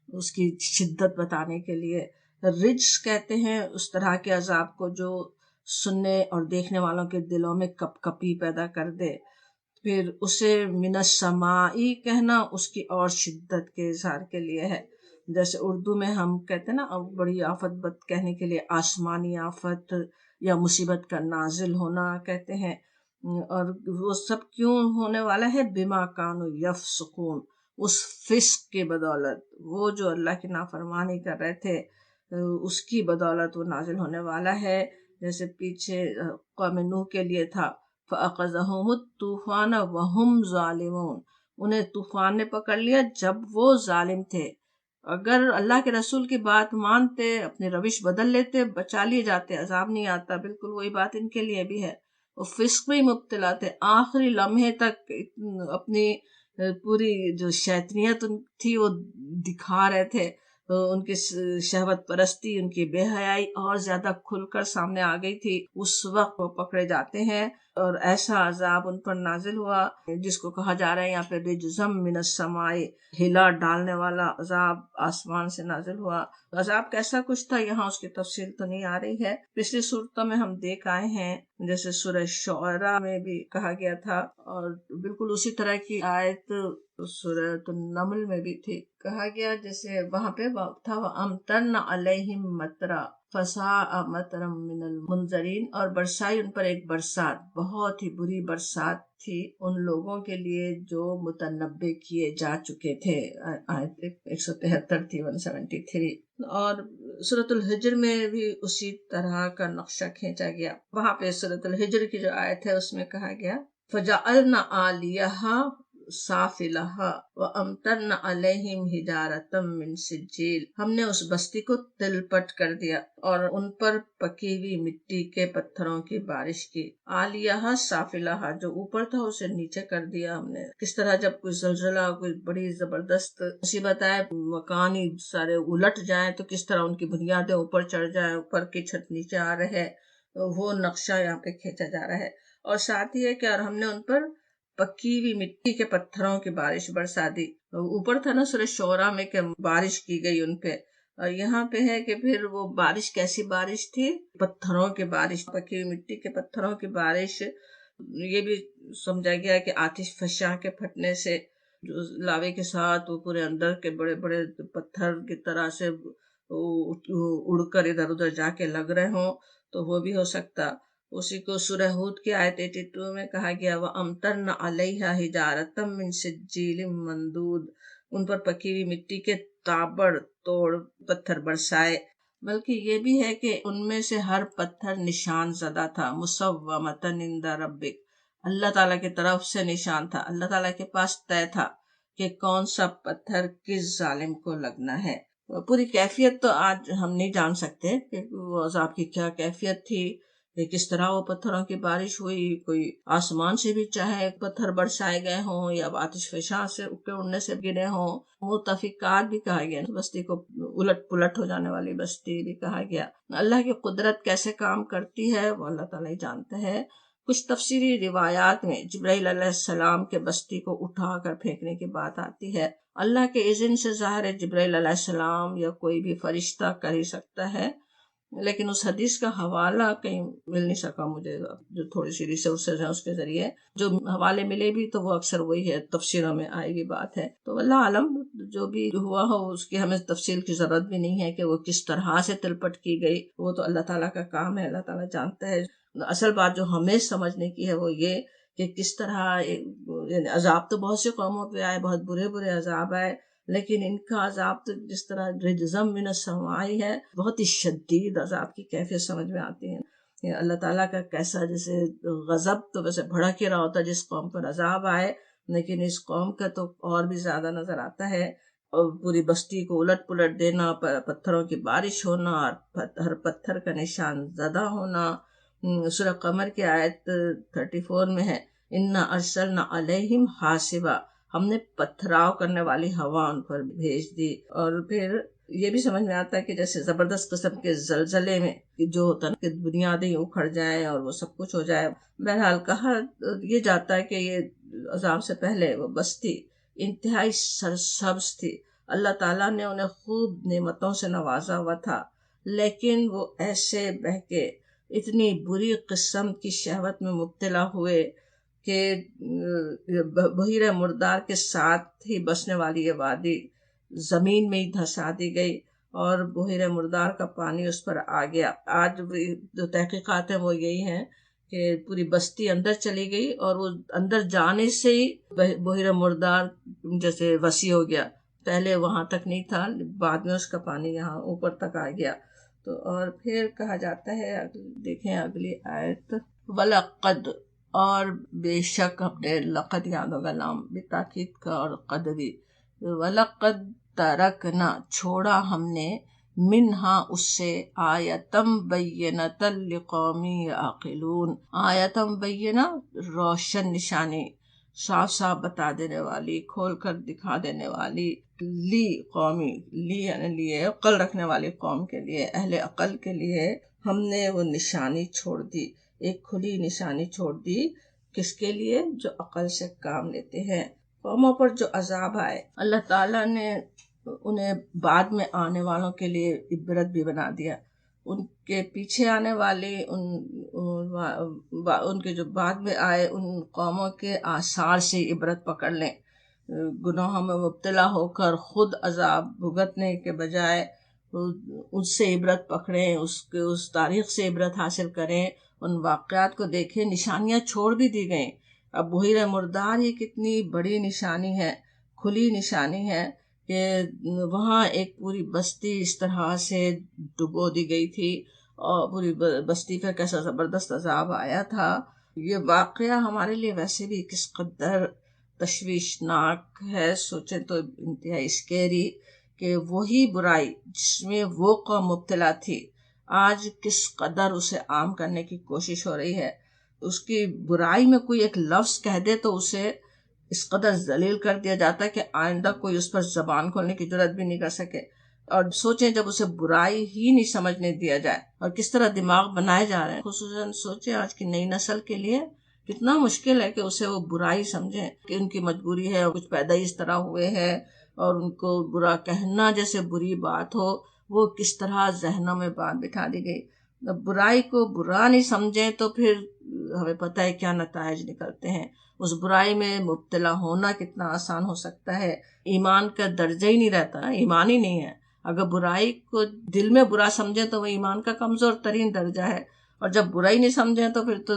اس کی شدت بتانے کے لیے۔ رجس کہتے ہیں اس طرح کے عذاب کو جو سننے اور دیکھنے والوں کے دلوں میں کپ کپی پیدا کر دے۔ پھر اسے من السمائی کہنا اس کی اور شدت کے اظہار کے لیے ہے، جیسے اردو میں ہم کہتے ہیں نا بڑی آفت بد کہنے کے لیے آسمانی آفت یا مصیبت کا نازل ہونا کہتے ہیں۔ اور وہ سب کیوں ہونے والا ہے؟ بما کانوا یفسقون، اس فسق کے بدولت، وہ جو اللہ کی نافرمانی کر رہے تھے اس کی بدولت وہ نازل ہونے والا ہے۔ جیسے پیچھے قوم نوح کے لیے تھا فَأَخَذَهُمُ الطُّوفَانُ وَهُمْ ظَالِمُونَ، انہیں طوفان نے پکڑ لیا جب وہ ظالم تھے۔ اگر اللہ کے رسول کی بات مانتے، اپنی روش بدل لیتے، بچا لیے جاتے، عذاب نہیں آتا۔ بالکل وہی بات ان کے لیے بھی ہے، وہ فسق میں مبتلا تھے، آخری لمحے تک اپنی پوری جو شیطنیت تھی وہ دکھا رہے تھے، ان کی شہوت پرستی، ان کی بے حیائی اور زیادہ کھل کر سامنے آ گئی تھی۔ اس وقت وہ پکڑے جاتے ہیں اور ایسا عذاب ان پر نازل ہوا جس کو کہا جا رہا ہے یہاں پہ رجزم من السماء، ہلا ڈالنے والا عذاب آسمان سے نازل ہوا۔ عذاب کیسا کچھ تھا یہاں اس کی تفصیل تو نہیں آ رہی ہے، پچھلی صورتوں میں ہم دیکھ آئے ہیں، جیسے سورہ شعراء میں بھی کہا گیا تھا، اور بالکل اسی طرح کی آیت سورہ النمل میں بھی تھی، کہا گیا جیسے وہاں پہ تھا وَأَمْطَرْنَا عَلَيْهِمْ مَطْرًا فَسَاءَ مَطْرًا مِنَ الْمُنذَرِينَ، اور برسائی ان پر ایک برسات، بہت ہی بری برسات تھی ان لوگوں کے لیے جو متنبع کیے جا چکے تھے۔ آیت 173 تھی، 173۔ اور سورۃ الحجر میں بھی اسی طرح کا نقشہ کھینچا گیا، وہاں پہ سورۃ الحجر کی جو آیت ہے اس میں کہا گیا فَجَعَلْنَا عَالِيَهَا سَافِلَهَا وَأَمْطَرْنَا عَلَيْهِمْ حِجَارَةً مِّن سِجِّيلٍ، ہم نے اس بستی کو تل پٹ کر دیا اور ان پر پکی ہوئی مٹی کے پتھروں کی بارش کی۔ عَالِيَهَا سَافِلَهَا، جو اوپر تھا اسے نیچے کر دیا ہم نے۔ کس طرح جب کوئی زلزلہ، کوئی بڑی زبردست مصیبت آئے، مکان ہی سارے الٹ جائیں تو کس طرح ان کی بنیادیں اوپر چڑھ جائیں، اوپر کی چھت نیچے آ رہے، وہ نقشہ یہاں پہ کھینچا جا رہا ہے۔ اور ساتھ ہی ہے کہ اور ہم نے ان پر پکی ہوئی مٹی کے پتھروں کی بارش برسا دی۔ اوپر تھا نا سورہ شعراء میں کہ بارش کی گئی ان پہ، اور یہاں پہ ہے کہ پھر وہ بارش کیسی بارش تھی؟ پتھروں کی بارش، پکی ہوئی مٹی کے پتھروں کی بارش۔ یہ بھی سمجھا گیا کہ آتش فشاں کے پھٹنے سے جو لاوے کے ساتھ وہ پورے اندر کے بڑے بڑے پتھر کی طرح سے اڑ کر ادھر ادھر جا کے لگ رہے ہوں تو وہ بھی ہو سکتا۔ اسی کو سورہ ہود کی آیت 82 میں کہا گیا وَأَمْطَرْنَا عَلَيْهَا حِجَارَةً مِّن سِجِّيلٍ مَّنضُودٍ، ان پر پکی ہوئی مٹی کے تابڑ توڑ پتھر برسائے۔ بلکہ یہ بھی ہے کہ ان میں سے ہر پتھر نشان زدہ تھا، مُصَوَّمَةً عِندَ رَبِّكَ، اللہ تعالیٰ کی طرف سے نشان تھا، اللہ تعالیٰ کے پاس طے تھا کہ کون سا پتھر کس ظالم کو لگنا ہے۔ پوری کیفیت تو آج ہم نہیں جان سکتے کہ وہ عذاب کی کیا کیفیت تھی، کہ کس طرح وہ پتھروں کی بارش ہوئی، کوئی آسمان سے بھی چاہے پتھر برسائے گئے ہوں یا آتش فشاں سے اڑنے سے گرے ہوں۔ متفقات بھی کہا گیا، بستی کو الٹ پلٹ ہو جانے والی بستی بھی کہا گیا۔ اللہ کی قدرت کیسے کام کرتی ہے وہ اللہ تعالیٰ ہی جانتے ہیں۔ کچھ تفسیری روایات میں جبرائیل علیہ السلام کے بستی کو اٹھا کر پھینکنے کی بات آتی ہے۔ اللہ کے اذن سے ظاہر ہے جبرائیل علیہ السلام یا کوئی بھی فرشتہ کر ہی سکتا ہے، لیکن اس حدیث کا حوالہ کہیں مل نہیں سکا مجھے، جو تھوڑی سی ریسورسز ہیں اس کے ذریعے جو حوالے ملے بھی تو وہ اکثر وہی ہے، تفسیروں میں آئے گی بات ہے۔ تو اللہ عالم جو بھی ہوا ہو اس کی ہمیں تفصیل کی ضرورت بھی نہیں ہے کہ وہ کس طرح سے تلپٹ کی گئی، وہ تو اللہ تعالیٰ کا کام ہے، اللہ تعالیٰ جانتا ہے۔ اصل بات جو ہمیں سمجھنے کی ہے وہ یہ کہ کس طرح یعنی عذاب تو بہت سی قوموں پہ آئے، بہت برے برے عذاب آئے، لیکن ان کا عذاب تو جس طرح رجزم من السماء ہے، بہت ہی شدید عذاب کی کیفیت سمجھ میں آتی ہے۔ یہ اللہ تعالیٰ کا کیسا، جیسے غضب تو ویسے بھڑک ہی رہا ہوتا ہے جس قوم پر عذاب آئے، لیکن اس قوم کا تو اور بھی زیادہ نظر آتا ہے، اور پوری بستی کو الٹ پلٹ دینا، پتھروں کی بارش ہونا، اور ہر پتھر کا نشان زدہ ہونا۔ سورہ قمر کی آیت 34 میں ہے، اِنَّا أَرْسَلْنَا عَلَيْهِمْ حَاصِبًا، ہم نے پتھراؤ کرنے والی ہوا ان پر بھیج دی۔ اور پھر یہ بھی سمجھ میں آتا ہے کہ جیسے زبردست قسم کے زلزلے میں جو ہوتا ہے کہ بنیادیں اکھڑ جائیں اور وہ سب کچھ ہو جائے۔ بہرحال کہا یہ جاتا ہے کہ یہ عذاب سے پہلے وہ بستی انتہائی سرسبز تھی، اللہ تعالیٰ نے انہیں خوب نعمتوں سے نوازا ہوا تھا، لیکن وہ ایسے بہکے، اتنی بری قسم کی شہوت میں مبتلا ہوئے کہ بحیرہ مردار کے ساتھ ہی بسنے والی یہ وادی زمین میں ہی دھسا دی گئی، اور بحیرہ مردار کا پانی اس پر آ گیا۔ آج جو تحقیقات ہیں وہ یہی ہیں کہ پوری بستی اندر چلی گئی، اور وہ اندر جانے سے ہی بحیرہ مردار جیسے وسیع ہو گیا، پہلے وہاں تک نہیں تھا، بعد میں اس کا پانی یہاں اوپر تک آ گیا۔ تو اور پھر کہا جاتا ہے، دیکھیں اگلی آیت، وَلَقَدْ، اور بے شک اپنے لقد یاد ہوگا، لام بتاکید کا اور قد بھی، وَلَقَدْ تَرَکْنَا، چھوڑا ہم نے، منہا اس سے، آیتم بینۃ لقوم یعقلون، آیتم بینہ روشن نشانی، صاف صاف بتا دینے والی، کھول کر دکھا دینے والی، لی قومی، لی یعنی لیے عقل رکھنے والی قوم کے لیے، اہل عقل کے لیے ہم نے وہ نشانی چھوڑ دی، ایک کھلی نشانی چھوڑ دی، کس کے لیے؟ جو عقل سے کام لیتے ہیں۔ قوموں پر جو عذاب آئے اللہ تعالیٰ نے انہیں بعد میں آنے والوں کے لیے عبرت بھی بنا دیا، ان کے پیچھے آنے والے ان کے جو بعد میں آئے ان قوموں کے آثار سے عبرت پکڑ لیں، گناہوں میں مبتلا ہو کر خود عذاب بھگتنے کے بجائے اس سے عبرت پکڑیں، اس تاریخ سے عبرت حاصل کریں، ان واقعات کو دیکھیں، نشانیاں چھوڑ بھی دی گئیں۔ اب بحیرہ مردار یہ کتنی بڑی نشانی ہے، کھلی نشانی ہے کہ وہاں ایک پوری بستی اس طرح سے ڈبو دی گئی تھی، اور پوری بستی پر کیسا زبردست عذاب آیا تھا۔ یہ واقعہ ہمارے لیے ویسے بھی کس قدر تشویشناک ہے، سوچیں تو انتہائی اسکیری، کہ وہی برائی جس میں وہ قوم مبتلا تھی آج کس قدر اسے عام کرنے کی کوشش ہو رہی ہے۔ اس کی برائی میں کوئی ایک لفظ کہہ دے تو اسے اس قدر ذلیل کر دیا جاتا ہے کہ آئندہ کوئی اس پر زبان کھولنے کی جرات بھی نہیں کر سکے۔ اور سوچیں جب اسے برائی ہی نہیں سمجھنے دیا جائے، اور کس طرح دماغ بنائے جا رہے ہیں، خصوصاً سوچیں آج کی نئی نسل کے لیے کتنا مشکل ہے کہ اسے وہ برائی سمجھیں کہ ان کی مجبوری ہے، کچھ پیدا ہی اس طرح ہوئے ہیں، اور ان کو برا کہنا جیسے بری بات ہو، وہ کس طرح ذہنوں میں بات بٹھا دی گئی۔ جب برائی کو برا نہیں سمجھیں تو پھر ہمیں پتہ ہے کیا نتائج نکلتے ہیں، اس برائی میں مبتلا ہونا کتنا آسان ہو سکتا ہے، ایمان کا درجہ ہی نہیں رہتا، ایمان ہی نہیں ہے۔ اگر برائی کو دل میں برا سمجھیں تو وہ ایمان کا کمزور ترین درجہ ہے، اور جب برائی نہیں سمجھیں تو پھر تو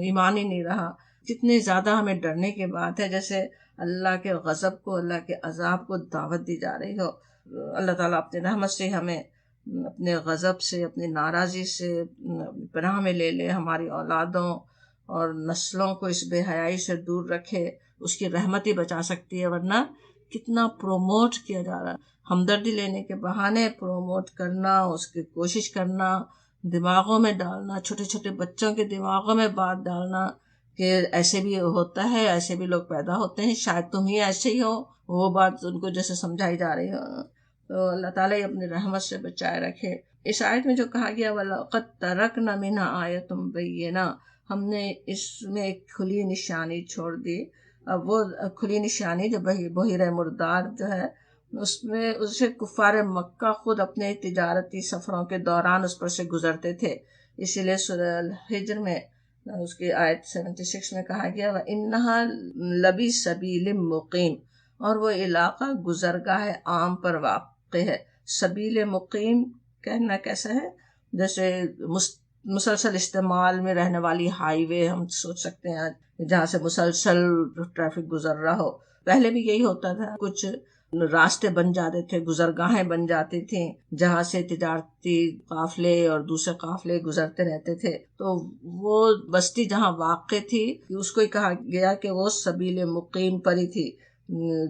ایمان ہی نہیں رہا۔ کتنی زیادہ ہمیں ڈرنے کی بات ہے، جیسے اللہ کے غضب کو، اللہ کے عذاب کو دعوت دی جا رہی ہو۔ اللہ تعالیٰ اپنی رحمت سے ہمیں اپنے غضب سے، اپنی ناراضی سے پناہ میں لے لے، ہماری اولادوں اور نسلوں کو اس بے حیائی سے دور رکھے، اس کی رحمت ہی بچا سکتی ہے، ورنہ کتنا پروموٹ کیا جا رہا ہے، ہمدردی لینے کے بہانے پروموٹ کرنا، اس کی کوشش کرنا، دماغوں میں ڈالنا، چھوٹے چھوٹے بچوں کے دماغوں میں بات ڈالنا کہ ایسے بھی ہوتا ہے، ایسے بھی لوگ پیدا ہوتے ہیں، شاید تم ہی ایسے ہی ہو، وہ بات ان کو جیسے سمجھائی جا رہی ہو۔ تو اللہ تعالیٰ ہی اپنی رحمت سے بچائے رکھے۔ اس آیت میں جو کہا گیا وَلَقَدْ تَرَکْنَا مِنْهَا آیَةٌ بَيِّنَةٌ، ہم نے اس میں ایک کھلی نشانی چھوڑ دی. اب وہ کھلی نشانی جو بحیرہ مردار جو ہے، اس میں اسے کفار مکہ خود اپنے تجارتی سفروں کے دوران اس پر سے گزرتے تھے. اسی لیے سورہ الحجر میں اس کی آیت 76 میں کہا گیا وَإِنَّهَا لَبِی سَبِیلٍ مُقِیم، اور وہ علاقہ گزرگاہ عام پر واقع ہے. سبیل مقیم کہنا کیسا ہے؟ جیسے مسلسل استعمال میں رہنے والی ہائی وے ہم سوچ سکتے ہیں جہاں سے مسلسل ٹریفک گزر رہا ہو. پہلے بھی یہی ہوتا تھا، کچھ راستے بن جاتے تھے، گزرگاہیں بن جاتی تھیں جہاں سے تجارتی قافلے اور دوسرے قافلے گزرتے رہتے تھے. تو وہ بستی جہاں واقع تھی اس کو ہی کہا گیا کہ وہ سبیل مقیم پر ہی تھی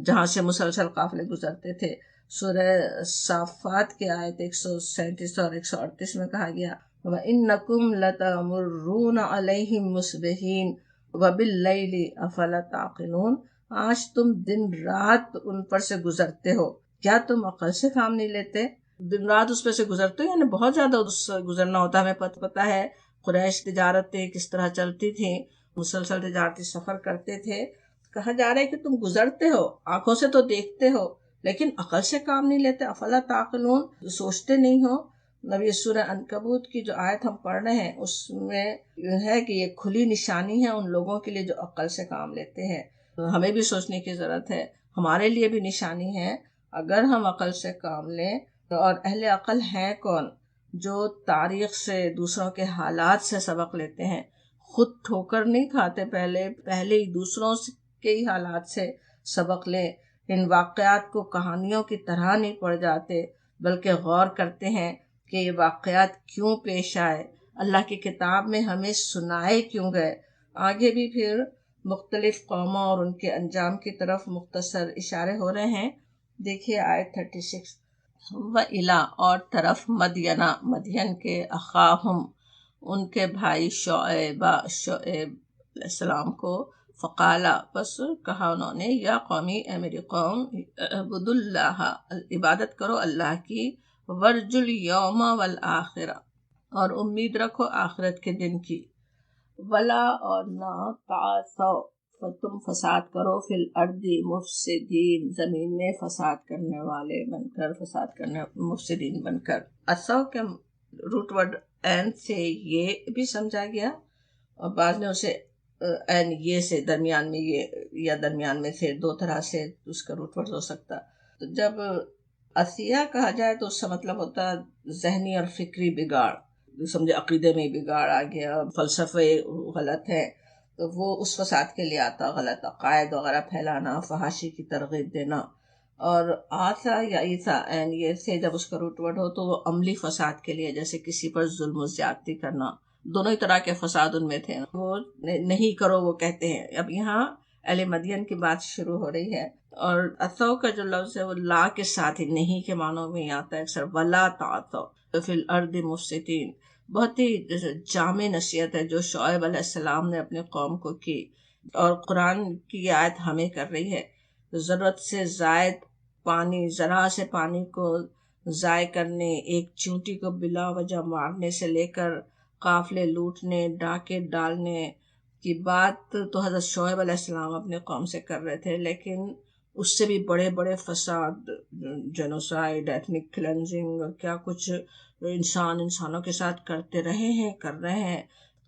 جہاں سے مسلسل قافلے گزرتے تھے. سورہ صافات کی آیت 137 اور 138 میں کہا گیا وَإِنَّكُمْ لَتَمُرُّونَ عَلَيْهِمْ مُصْبِحِينَ وَبِاللَّيْلِ أَفَلَا تَعْقِلُونَ، آج تم دن رات ان پر سے گزرتے ہو، کیا تم عقل سے کام نہیں لیتے؟ دن رات اس پر سے گزرتے ہو یعنی بہت زیادہ اس سے گزرنا ہوتا ہے. ہمیں پتہ ہے قریش تجارتیں کس طرح چلتی تھیں، مسلسل تجارتی سفر کرتے تھے. کہا جا رہا ہے کہ تم گزرتے ہو، آنکھوں سے تو دیکھتے ہو لیکن عقل سے کام نہیں لیتے. افلا تعقلون، سوچتے نہیں ہو. نبی سورہ عنکبوت کی جو آیت ہم پڑھ رہے ہیں اس میں ہے کہ یہ کھلی نشانی ہے ان لوگوں کے لیے جو عقل سے کام لیتے ہیں. ہمیں بھی سوچنے کی ضرورت ہے، ہمارے لیے بھی نشانی ہے اگر ہم عقل سے کام لیں. اور اہل عقل ہیں کون؟ جو تاریخ سے، دوسروں کے حالات سے سبق لیتے ہیں، خود ٹھوکر نہیں کھاتے، پہلے ہی دوسروں کے ہی حالات سے سبق لیں. ان واقعات کو کہانیوں کی طرح نہیں پڑھ جاتے بلکہ غور کرتے ہیں کہ یہ واقعات کیوں پیش آئے، اللہ کی کتاب میں ہمیں سنائے کیوں گئے. آگے بھی پھر مختلف قوموں اور ان کے انجام کی طرف مختصر اشارے ہو رہے ہیں. دیکھیے آیت 36 وَإِلَىٰ، اور طرف مدین کے اخاہم، ان کے بھائی شعیب علیہ السلام کو، فقالا، بس کہا انہوں نے، یا قومی، اے میری قوم، اعبدوا اللہ، عبادت کرو اللہ کی، ورجو الیوم والآخرہ، اور امید رکھو آخرت کے دن کی، ولا، اور نہ، تعثوا، تم فساد کرو، فی الارض مفسدین، زمین میں فساد کرنے والے بن کر، فساد کرنے مفسدین بن کر. عصوا کے روٹ ورڈ این سے یہ بھی سمجھا گیا اور بعض نے اسے این یہ سے درمیان میں یہ یا درمیان میں سے دو طرح سے اس کا روٹ ورڈ ہو سکتا. تو جب عصیہ کہا جائے تو اس کا مطلب ہوتا ذہنی اور فکری بگاڑ، سمجھے عقیدے میں بگاڑ آ گیا، فلسفے غلط ہے تو وہ اس فساد کے لیے آتا، غلط عقائد وغیرہ پھیلانا، فحاشی کی ترغیب دینا. اور آسا یا عیسیٰ این یہ سے جب اس کا روٹ ورڈ ہو تو وہ عملی فساد کے لیے، جیسے کسی پر ظلم و زیادتی کرنا، دونوں ہی طرح کے فساد ان میں تھے. وہ نہیں کرو وہ کہتے ہیں. اب یہاں اہل مدین کی بات شروع ہو رہی ہے اور عصوا کا جو لفظ ہے وہ لا کے ساتھ ہی نہیں کے معنوں میں ہی آتا ہے اکثر. ولا تعثوا فی الارض مفسدین، بہت ہی جامع نصیحت ہے جو شعیب علیہ السلام نے اپنے قوم کو کی اور قرآن کی آیت ہمیں کر رہی ہے. ضرورت سے زائد پانی، ذرا سے پانی کو ضائع کرنے، ایک چونٹی کو بلا وجہ مارنے سے لے کر قافلے لوٹنے، ڈاکے ڈالنے کی بات تو حضرت شعیب علیہ السلام اپنے قوم سے کر رہے تھے، لیکن اس سے بھی بڑے بڑے فساد، جینوسائیڈ، ایتھنک کلینزنگ اور کیا کچھ انسانوں کے ساتھ کرتے رہے ہیں، کر رہے ہیں.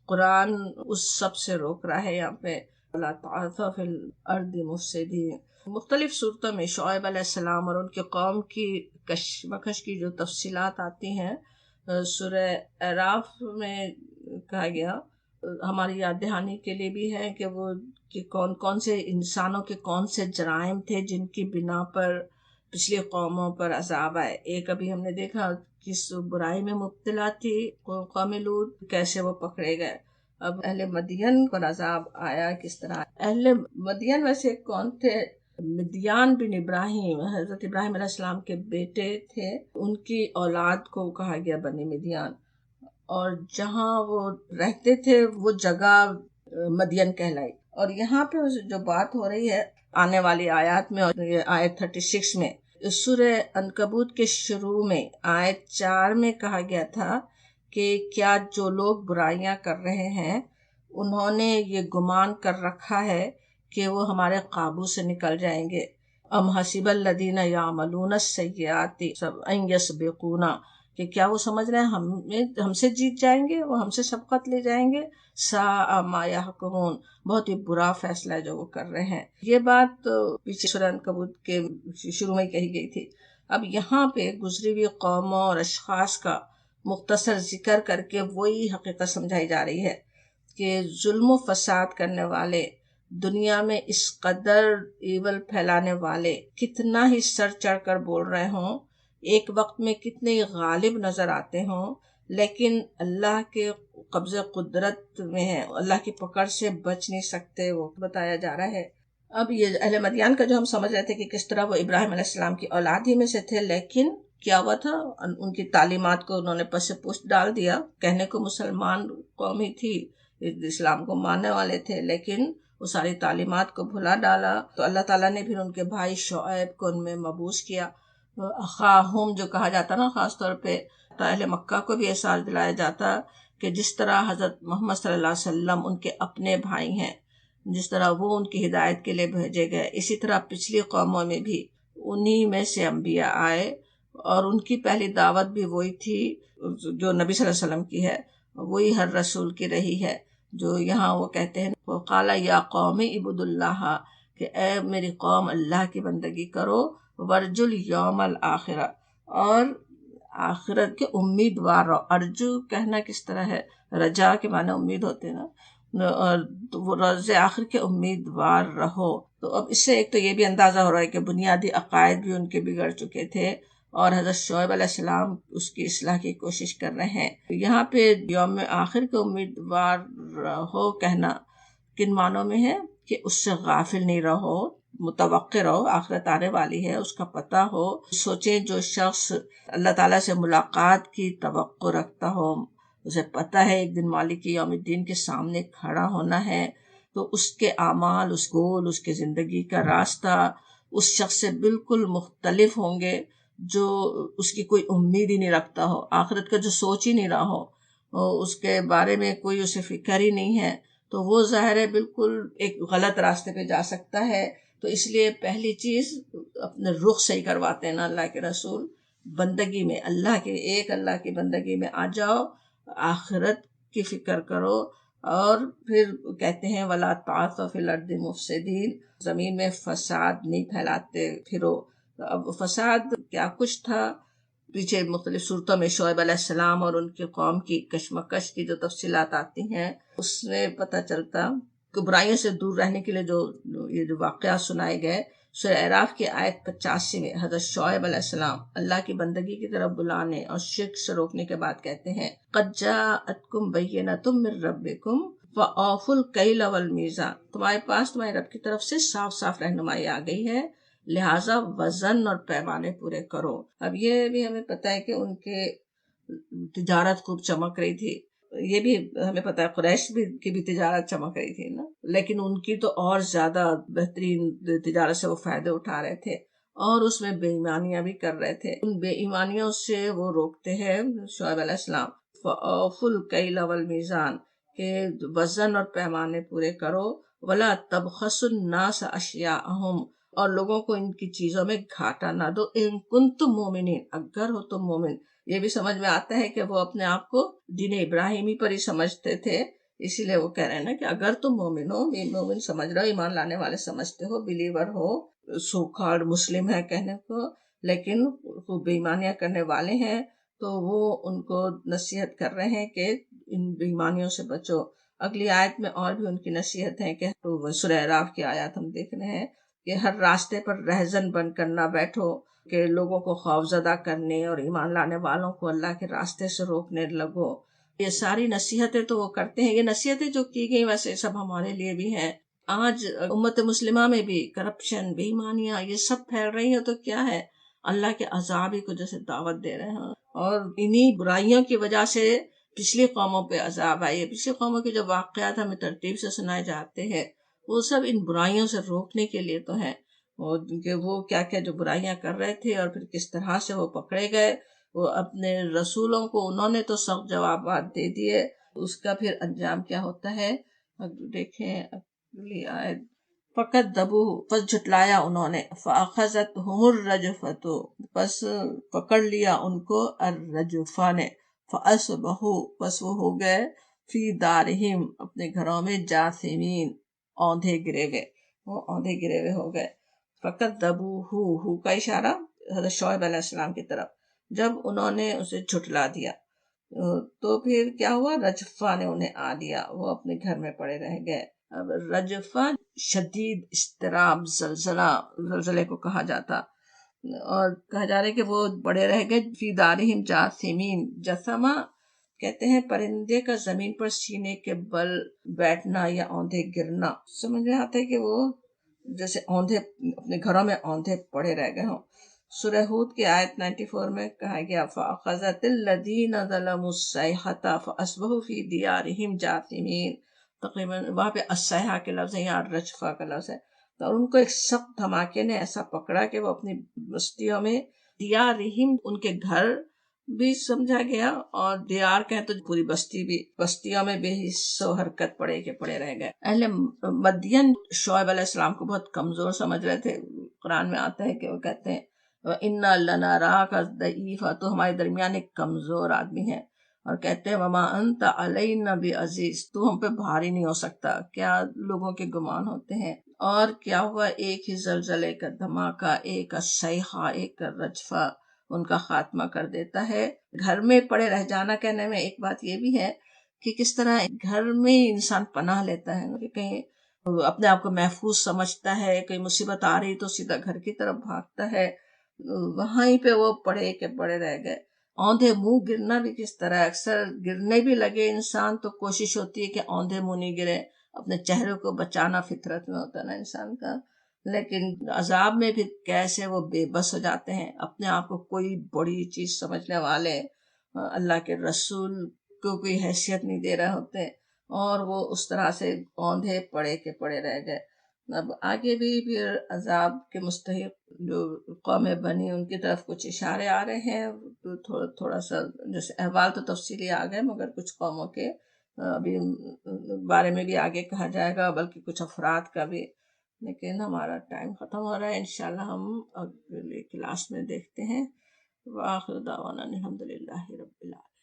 قرآن اس سب سے روک رہا ہے. یہاں پہ لا تعثوا فی الارض مفسدین، مختلف صورتوں میں شعیب علیہ السلام اور ان کے قوم کی کشمکش کی جو تفصیلات آتی ہیں سورہ اعراف میں کہا گیا، ہماری یاد دہانی کے لیے بھی ہے کہ وہ کہ کون کون سے انسانوں کے کون سے جرائم تھے جن کی بنا پر پچھلی قوموں پر عذاب آئے. ایک ابھی ہم نے دیکھا کس برائی میں مبتلا تھی قوم لوط، کیسے وہ پکڑے گئے. اب اہل مدین پر عذاب آیا کس طرح. اہل مدین ویسے کون تھے؟ مدیان بن ابراہیم، حضرت ابراہیم علیہ السلام کے بیٹے تھے، ان کی اولاد کو کہا گیا بنی مدیان، اور جہاں وہ رہتے تھے وہ جگہ مدین کہلائی. اور یہاں پہ جو بات ہو رہی ہے آنے والی آیات میں، اور یہ آیت 36 میں، سورہ عنکبوت کے شروع میں آیت 4 میں کہا گیا تھا کہ کیا جو لوگ برائیاں کر رہے ہیں انہوں نے یہ گمان کر رکھا ہے کہ وہ ہمارے قابو سے نکل جائیں گے. ام حسب الذین یعملون السیئات ان یسبقونا، کہ کیا وہ سمجھ رہے ہیں ہم سے جیت جائیں گے، وہ ہم سے سبقت لے جائیں گے. ساء ما یحکمون، بہت ہی برا فیصلہ ہے جو وہ کر رہے ہیں. یہ بات پیچھے سورہ عنکبوت کے شروع میں کہی گئی تھی. اب یہاں پہ گزری ہوئی قوموں اور اشخاص کا مختصر ذکر کر کے وہی حقیقت سمجھائی جا رہی ہے کہ ظلم و فساد کرنے والے، دنیا میں اس قدر ایول پھیلانے والے کتنا ہی سر چڑھ کر بول رہے ہوں، ایک وقت میں کتنے ہی غالب نظر آتے ہوں، لیکن اللہ کے قبض قدرت میں ہے، اللہ کی پکڑ سے بچ نہیں سکتے، وہ بتایا جا رہا ہے. اب یہ اہل مدین کا جو ہم سمجھ رہے تھے کہ کس طرح وہ ابراہیم علیہ السلام کی اولاد ہی میں سے تھے، لیکن کیا ہوا تھا، ان کی تعلیمات کو انہوں نے پس پشت ڈال دیا. کہنے کو مسلمان قوم ہی تھی، اسلام کو ماننے والے تھے، لیکن وہ ساری تعلیمات کو بھلا ڈالا. تو اللہ تعالیٰ نے پھر ان کے بھائی شعیب کو ان میں مبعوث کیا. اخاہم جو کہا جاتا نا، خاص طور پہ اہل مکہ کو بھی احساس دلایا جاتا کہ جس طرح حضرت محمد صلی اللہ علیہ وسلم ان کے اپنے بھائی ہیں، جس طرح وہ ان کی ہدایت کے لیے بھیجے گئے، اسی طرح پچھلی قوموں میں بھی انہی میں سے انبیاء آئے، اور ان کی پہلی دعوت بھی وہی تھی جو نبی صلی اللہ علیہ وسلم کی ہے، وہی ہر رسول کی رہی ہے. جو یہاں وہ کہتے ہیں وقال یا قوم اعبدوا اللہ، کہ اے میری قوم اللہ کی بندگی کرو، ورجو الیوم الآخرہ، اور آخرت کے امیدوار رہو. ارجو کہنا کس طرح ہے، رجا کے معنی امید ہوتے ہیں نا، اور وہ روز آخر کے امیدوار رہو. تو اب اس سے ایک تو یہ بھی اندازہ ہو رہا ہے کہ بنیادی عقائد بھی ان کے بگڑ چکے تھے، اور حضرت شعیب علیہ السلام اس کی اصلاح کی کوشش کر رہے ہیں. یہاں پہ یوم آخر کے امیدوار رہو کہنا کن معنوں میں ہے کہ اس سے غافل نہیں رہو، متوقع رہو، آخرت آنے والی ہے، اس کا پتہ ہو. سوچیں جو شخص اللہ تعالیٰ سے ملاقات کی توقع رکھتا ہو، اسے پتہ ہے ایک دن مالک یوم الدین کے سامنے کھڑا ہونا ہے، تو اس کے اعمال، اس گول، اس کے زندگی کا راستہ اس شخص سے بالکل مختلف ہوں گے جو اس کی کوئی امید ہی نہیں رکھتا ہو، آخرت کا جو سوچ ہی نہیں رہا ہو، اس کے بارے میں کوئی اسے فکر ہی نہیں ہے. تو وہ ظاہر ہے بالکل ایک غلط راستے پہ جا سکتا ہے. تو اس لیے پہلی چیز اپنے رخ صحیح کرواتے ہیں نا اللہ کے رسول، بندگی میں اللہ کی بندگی میں آ جاؤ، آخرت کی فکر کرو. اور پھر کہتے ہیں وَلَا تَعْثَوْا فِي الْأَرْضِ مُفْسِدِينَ، زمین میں فساد نہیں پھیلاتے پھرو. اب فساد کیا کچھ تھا، پیچھے مختلف صورتوں میں شعیب علیہ السلام اور ان کی قوم کی کشمکش کی جو تفصیلات آتی ہیں، اس میں پتہ چلتا کہ برائیوں سے دور رہنے کے لیے جو واقعات سنائے گئے. سورہ اعراف کی آیت 85 میں حضرت شعیب علیہ السلام اللہ کی بندگی کی طرف بلانے اور شرک سے روکنے کے بعد کہتے ہیں قد جاءتکم بینۃ من ربکم فاوفوا الکیل والمیزان، تمہارے پاس تمہارے رب کی طرف سے صاف صاف رہنمائی آ گئی ہے، لہٰذا وزن اور پیمانے پورے کرو. اب یہ بھی ہمیں پتہ ہے کہ ان کے تجارت خوب چمک رہی تھی، یہ بھی ہمیں پتہ ہے قریش کی بھی تجارت چمک رہی تھی نا، لیکن ان کی تو اور زیادہ بہترین تجارت سے وہ فائدے اٹھا رہے تھے، اور اس میں بے ایمانیاں بھی کر رہے تھے. ان بے ایمانیوں سے وہ روکتے ہیں شعیب علیہ السلام فَأَوْفُوا الْكَيْلَ وَالْمِيزَانَ، کہ وزن اور پیمانے پورے کرو، وَلَا تَبْخَسُوا النَّاسَ أَشْيَاءَهُمْ، اور لوگوں کو ان کی چیزوں میں گھاٹا نہ دو، ان کنتم مومنین، اگر ہو تم مومن. یہ بھی سمجھ میں آتا ہے کہ وہ اپنے آپ کو دین ابراہیمی پر ہی سمجھتے تھے، اسی لیے وہ کہہ رہے ہیں نا کہ اگر تم مومن ہو، مومن سمجھ رہے ہو، ایمان لانے والے سمجھتے ہو، بلیور ہو، سو کالڈ مسلم ہے کہنے کو، لیکن وہ بے ایمانیاں کرنے والے ہیں، تو وہ ان کو نصیحت کر رہے ہیں کہ ان بے ایمانیوں سے بچو. اگلی آیت میں اور بھی ان کی نصیحت ہے کہ سورہ اعراف کی آیات ہم دیکھ رہے ہیں کہ ہر راستے پر رہزن بن کر نہ بیٹھو، کہ لوگوں کو خوفزدہ کرنے اور ایمان لانے والوں کو اللہ کے راستے سے روکنے لگو. یہ ساری نصیحتیں تو وہ کرتے ہیں، یہ نصیحتیں جو کی گئی ویسے سب ہمارے لیے بھی ہیں. آج امت مسلمہ میں بھی کرپشن، بے ایمانیاں یہ سب پھیل رہی ہیں، تو کیا ہے، اللہ کے عذاب ہی کو جیسے دعوت دے رہے ہیں، اور انہی برائیوں کی وجہ سے پچھلی قوموں پہ عذاب آئی ہے. پچھلی قوموں کے جو واقعات ہمیں ترتیب سے سنائے جاتے ہیں وہ سب ان برائیوں سے روکنے کے لیے تو ہیں، اور کہ وہ کیا کیا جو برائیاں کر رہے تھے اور پھر کس طرح سے وہ پکڑے گئے. وہ اپنے رسولوں کو انہوں نے تو سخت جوابات دے دیے، اس کا پھر انجام کیا ہوتا ہے اب دیکھیں اگلی آیت، فقط دبو پس جھٹلایا انہوں نے، فاخذتہم الرجفۃ پس پکڑ لیا ان کو الرجفہ نے، فاصبحوا پس وہ ہو گئے فی دارہم اپنے گھروں میں، جاثمین اوندھے گرے ہوئے، وہ اوندھے گرے ہوئے ہو گئے۔ فقط دبو ہو کا اشارہ حضرت شعیب علیہ السلام کی طرف، جب انہوں نے اسے جھٹلا دیا تو پھر کیا ہوا، رجفہ نے انہیں آ لیا، وہ اپنے گھر میں پڑے رہ گئے۔ اب رجفہ شدید اضطراب، زلزلے کو کہا جاتا، اور کہا جا رہا ہے کہ وہ بڑے رہ گئے فی دارہم جاثمین۔ جسمہ کہتے ہیں پرندے کا زمین پر سینے کے بل بیٹھنا یا اوندھے گرنا، سمجھ میں آتا ہے کہ وہ جیسے اوندھے اپنے گھروں میں اوندھے پڑے رہ گئے ہوں۔ سورہ ہود کی آیت 94 میں کہا گیا، فَأَخَذَتِ الَّذِينَ ظَلَمُوا الصَّيْحَةُ فَأَصْبَحُوا فِي دِيَارِهِمْ جَاثِمِينَ، تقریباً وہاں پہ الصیحہ کے لفظ ہے، یہاں رجفہ کا لفظ ہے، تو ان کو ایک سخت دھماکے نے ایسا پکڑا کہ وہ اپنی بستیوں میں، دیارہم ان کے گھر بھی سمجھا گیا، اور دیار کہیں تو پوری بستی بھی، بستیوں میں بے حس و حرکت پڑے کے پڑے رہ گئے۔ اہل مدین شعیب علیہ السلام کو بہت کمزور سمجھ رہے تھے، قرآن میں آتا ہے کہ وہ کہتے ہیں وَإِنَّا لَنَرَاكَ ضَعِيفًا، تو ہمارے درمیان ایک کمزور آدمی ہے، اور کہتے ہیں وَمَا أَنْتَ عَلَيْنَا بِعَزِيزٍ، تو ہم پہ بھاری نہیں ہو سکتا۔ کیا لوگوں کے گمان ہوتے ہیں۔ اور کیا ہوا، ایک ہی زلزلے کا دھماکہ، ایک الصیحہ، ایک رجفہ ان کا خاتمہ کر دیتا ہے۔ گھر میں پڑے رہ جانا کہنے میں ایک بات یہ بھی ہے کہ کس طرح گھر میں انسان پناہ لیتا ہے، کہ کہیں اپنے آپ کو محفوظ سمجھتا ہے، کہیں مصیبت آ رہی تو سیدھا گھر کی طرف بھاگتا ہے، وہیں پہ وہ پڑے کے پڑے رہ گئے۔ اوندھے منہ گرنا بھی کس طرح، اکثر گرنے بھی لگے انسان تو کوشش ہوتی ہے کہ اوندھے منہ نہیں گرے، اپنے چہرے کو بچانا فطرت میں ہوتا ہے نا انسان کا، لیکن عذاب میں بھی کیسے وہ بے بس ہو جاتے ہیں، اپنے آپ کو کوئی بڑی چیز سمجھنے والے، اللہ کے رسول کو کوئی حیثیت نہیں دے رہے ہوتے، اور وہ اس طرح سے اوندھے پڑے کے پڑے رہ گئے۔ اب آگے بھی پھر عذاب کے مستحق جو قومیں بنی ان کی طرف کچھ اشارے آ رہے ہیں، تھوڑا سا جیسے احوال تو تفصیلی آ گئے، مگر کچھ قوموں کے ابھی بارے میں بھی آگے کہا جائے گا، بلکہ کچھ افراد کا بھی۔ لیکن ہمارا ٹائم ختم ہو رہا ہے، انشاءاللہ ہم اگلی کلاس میں دیکھتے ہیں۔ وآخر دعوانا الحمدللہ رب العالمین۔